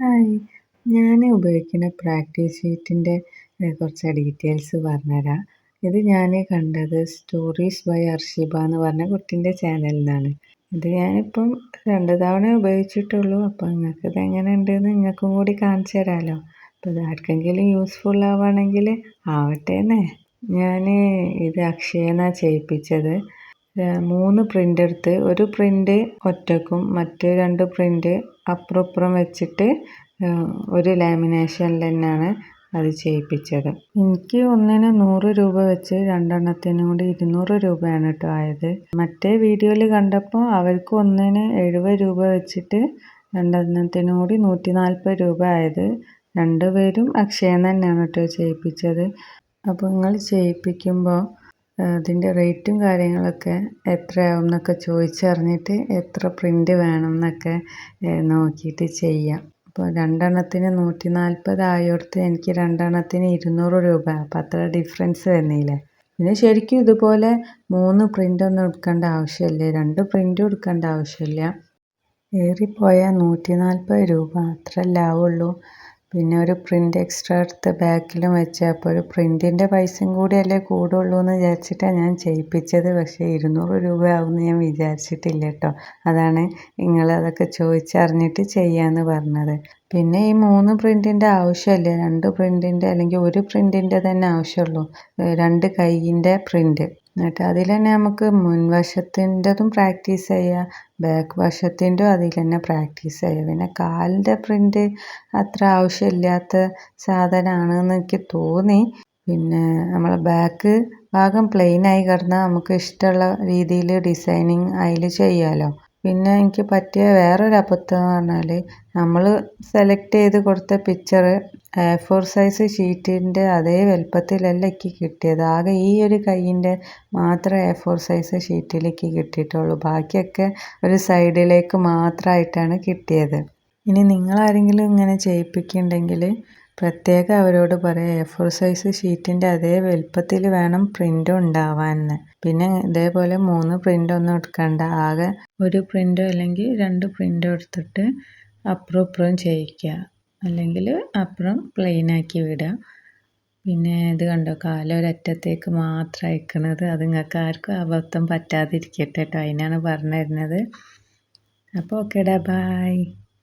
Hi. ഞാൻ ഉപയോഗിക്കുന്ന practice ഷീറ്റിൻ്റെ കുറച്ച് ഡീറ്റെയിൽസ് പറഞ്ഞുതരാം. ഇത് ഞാൻ കണ്ടത് സ്റ്റോറീസ് ബൈ അർഷിബ എന്ന് പറഞ്ഞ കുട്ടീൻ്റെ ചാനലിൽ നിന്നാണ്. ഇത് ഞാനിപ്പം 2 തവണ ഉപയോഗിച്ചിട്ടുള്ളൂ. അപ്പോൾ നിങ്ങൾക്ക് ഇത് എങ്ങനെ ഉണ്ടെന്ന് നിങ്ങൾക്കും കൂടി കാണിച്ചു തരാമല്ലോ. അപ്പോൾ ഇത് ആർക്കെങ്കിലും യൂസ്ഫുൾ ആവുകയാണെങ്കിൽ ആവട്ടെ എന്നേ. ഞാൻ ഇത് അക്ഷയന്നാണ് ചെയ്യിപ്പിച്ചത്. 3 പ്രിൻ്റ് എടുത്ത് ഒരു പ്രിൻ്റ് ഒറ്റക്കും മറ്റ് 2 പ്രിൻ്റ് അപ്പുറം ഇപ്പുറം വെച്ചിട്ട് ഒരു ലാമിനേഷനിൽ തന്നെയാണ് അത് ചെയ്യിപ്പിച്ചത്. എനിക്ക് ഒന്നിന് 100 രൂപ വെച്ച് രണ്ടെണ്ണത്തിനും കൂടി 200 രൂപയാണ് കേട്ടോ ആയത്. മറ്റേ വീഡിയോയിൽ കണ്ടപ്പോൾ അവർക്ക് ഒന്നിന് 70 രൂപ വെച്ചിട്ട് രണ്ടെണ്ണത്തിനും കൂടി 140 രൂപ ആയത്. 2 പേരും അക്ഷയന്ന് തന്നെയാണ് കേട്ടോ ചെയ്യിപ്പിച്ചത്. അപ്പോൾ നിങ്ങൾ ചെയ്യിപ്പിക്കുമ്പോൾ അതിൻ്റെ റേറ്റും കാര്യങ്ങളൊക്കെ എത്രയാവും എന്നൊക്കെ ചോദിച്ചറിഞ്ഞിട്ട് എത്ര പ്രിൻ്റ് വേണം എന്നൊക്കെ നോക്കിയിട്ട് ചെയ്യാം. അപ്പോൾ രണ്ടെണ്ണത്തിന് 140 ആയോടത്ത് എനിക്ക് രണ്ടെണ്ണത്തിന് 200 രൂപ. അപ്പോൾ അത്ര ഡിഫറൻസ് വരുന്നില്ലേ. പിന്നെ ശരിക്കും ഇതുപോലെ 3 പ്രിൻ്റൊന്നും എടുക്കേണ്ട ആവശ്യമില്ല, 2 പ്രിൻ്റും എടുക്കേണ്ട ആവശ്യമില്ല. ഏറിപ്പോയാൽ 140 രൂപ അത്രയല്ലേ ആവുള്ളൂ. പിന്നെ ഒരു പ്രിൻ്റ് എക്സ്ട്രാ എടുത്ത് ബാക്കിലും വെച്ച് അപ്പോൾ ഒരു പ്രിൻറ്റിൻ്റെ പൈസയും കൂടിയല്ലേ കൂടുള്ളൂ എന്ന് വിചാരിച്ചിട്ടാണ് ഞാൻ ചെയ്യിപ്പിച്ചത്. പക്ഷേ 200 രൂപ ആവുമെന്ന് ഞാൻ വിചാരിച്ചിട്ടില്ല കേട്ടോ. അതാണ് നിങ്ങളതൊക്കെ ചോദിച്ചറിഞ്ഞിട്ട് ചെയ്യാമെന്ന് പറഞ്ഞത്. പിന്നെ ഈ 3 പ്രിൻറ്റിൻ്റെ ആവശ്യമില്ല, 2 പ്രിൻറ്റിൻ്റെ അല്ലെങ്കിൽ ഒരു പ്രിൻറ്റിൻ്റെ തന്നെ ആവശ്യമുള്ളൂ. 2 കൈയിൻ്റെ പ്രിൻറ്റ്. എന്നിട്ട് അതിൽ തന്നെ നമുക്ക് മുൻവശത്തിൻ്റെതും പ്രാക്ടീസ് ചെയ്യാം, ബാക്ക് വശത്തിൻ്റെ അതിൽ തന്നെ പ്രാക്ടീസ് ചെയ്യാം. പിന്നെ കാലിൻ്റെ പ്രിൻ്റ് അത്ര ആവശ്യമില്ലാത്ത സാധനമാണെന്ന് എനിക്ക് തോന്നി. പിന്നെ നമ്മളെ ബാക്ക് ഭാഗം പ്ലെയിനായി കിടന്നാൽ നമുക്ക് ഇഷ്ടമുള്ള രീതിയിൽ ഡിസൈനിങ് അതിൽ ചെയ്യാമല്ലോ. പിന്നെ എനിക്ക് പറ്റിയ വേറൊരു അബദ്ധം എന്ന് പറഞ്ഞാൽ നമ്മൾ സെലക്ട് ചെയ്ത് കൊടുത്ത പിക്ചർ A4 സൈസ് ഷീറ്റിൻ്റെ അതേ വലുപ്പത്തിലല്ല എനിക്ക് കിട്ടിയത്. ആകെ ഈ ഒരു കൈയിൻ്റെ മാത്രം A4 സൈസ് ഷീറ്റിലേക്ക് കിട്ടിയിട്ടുള്ളൂ. ബാക്കിയൊക്കെ ഒരു സൈഡിലേക്ക് മാത്രമായിട്ടാണ് കിട്ടിയത്. ഇനി നിങ്ങളാരെങ്കിലും ഇങ്ങനെ ചെയ്യിപ്പിക്കുന്നുണ്ടെങ്കിൽ പ്രത്യേകം അവരോട് പറയാം A4 സൈസ് ഷീറ്റിൻ്റെ അതേ വലുപ്പത്തിൽ വേണം പ്രിൻ്റും ഉണ്ടാവാമെന്ന്. പിന്നെ ഇതേപോലെ 3 പ്രിൻ്റൊന്നും എടുക്കണ്ട, ആകെ ഒരു പ്രിൻ്റോ അല്ലെങ്കിൽ 2 പ്രിൻ്റോ എടുത്തിട്ട് അപ്പുറം ഇപ്പുറം ചെയ്യിക്കുക, അല്ലെങ്കിൽ അപ്പുറം പ്ലെയിനാക്കി വിടുക. പിന്നെ ഇത് കണ്ടോ, കാലൊരറ്റത്തേക്ക് മാത്രം അയക്കണത്, അത് നിങ്ങൾക്ക് ആർക്കും അബദ്ധം പറ്റാതിരിക്കട്ടെ കേട്ടോ, അതിനാണ് പറഞ്ഞു തരുന്നത്. അപ്പോൾ ഓക്കേടാ, ബായ്.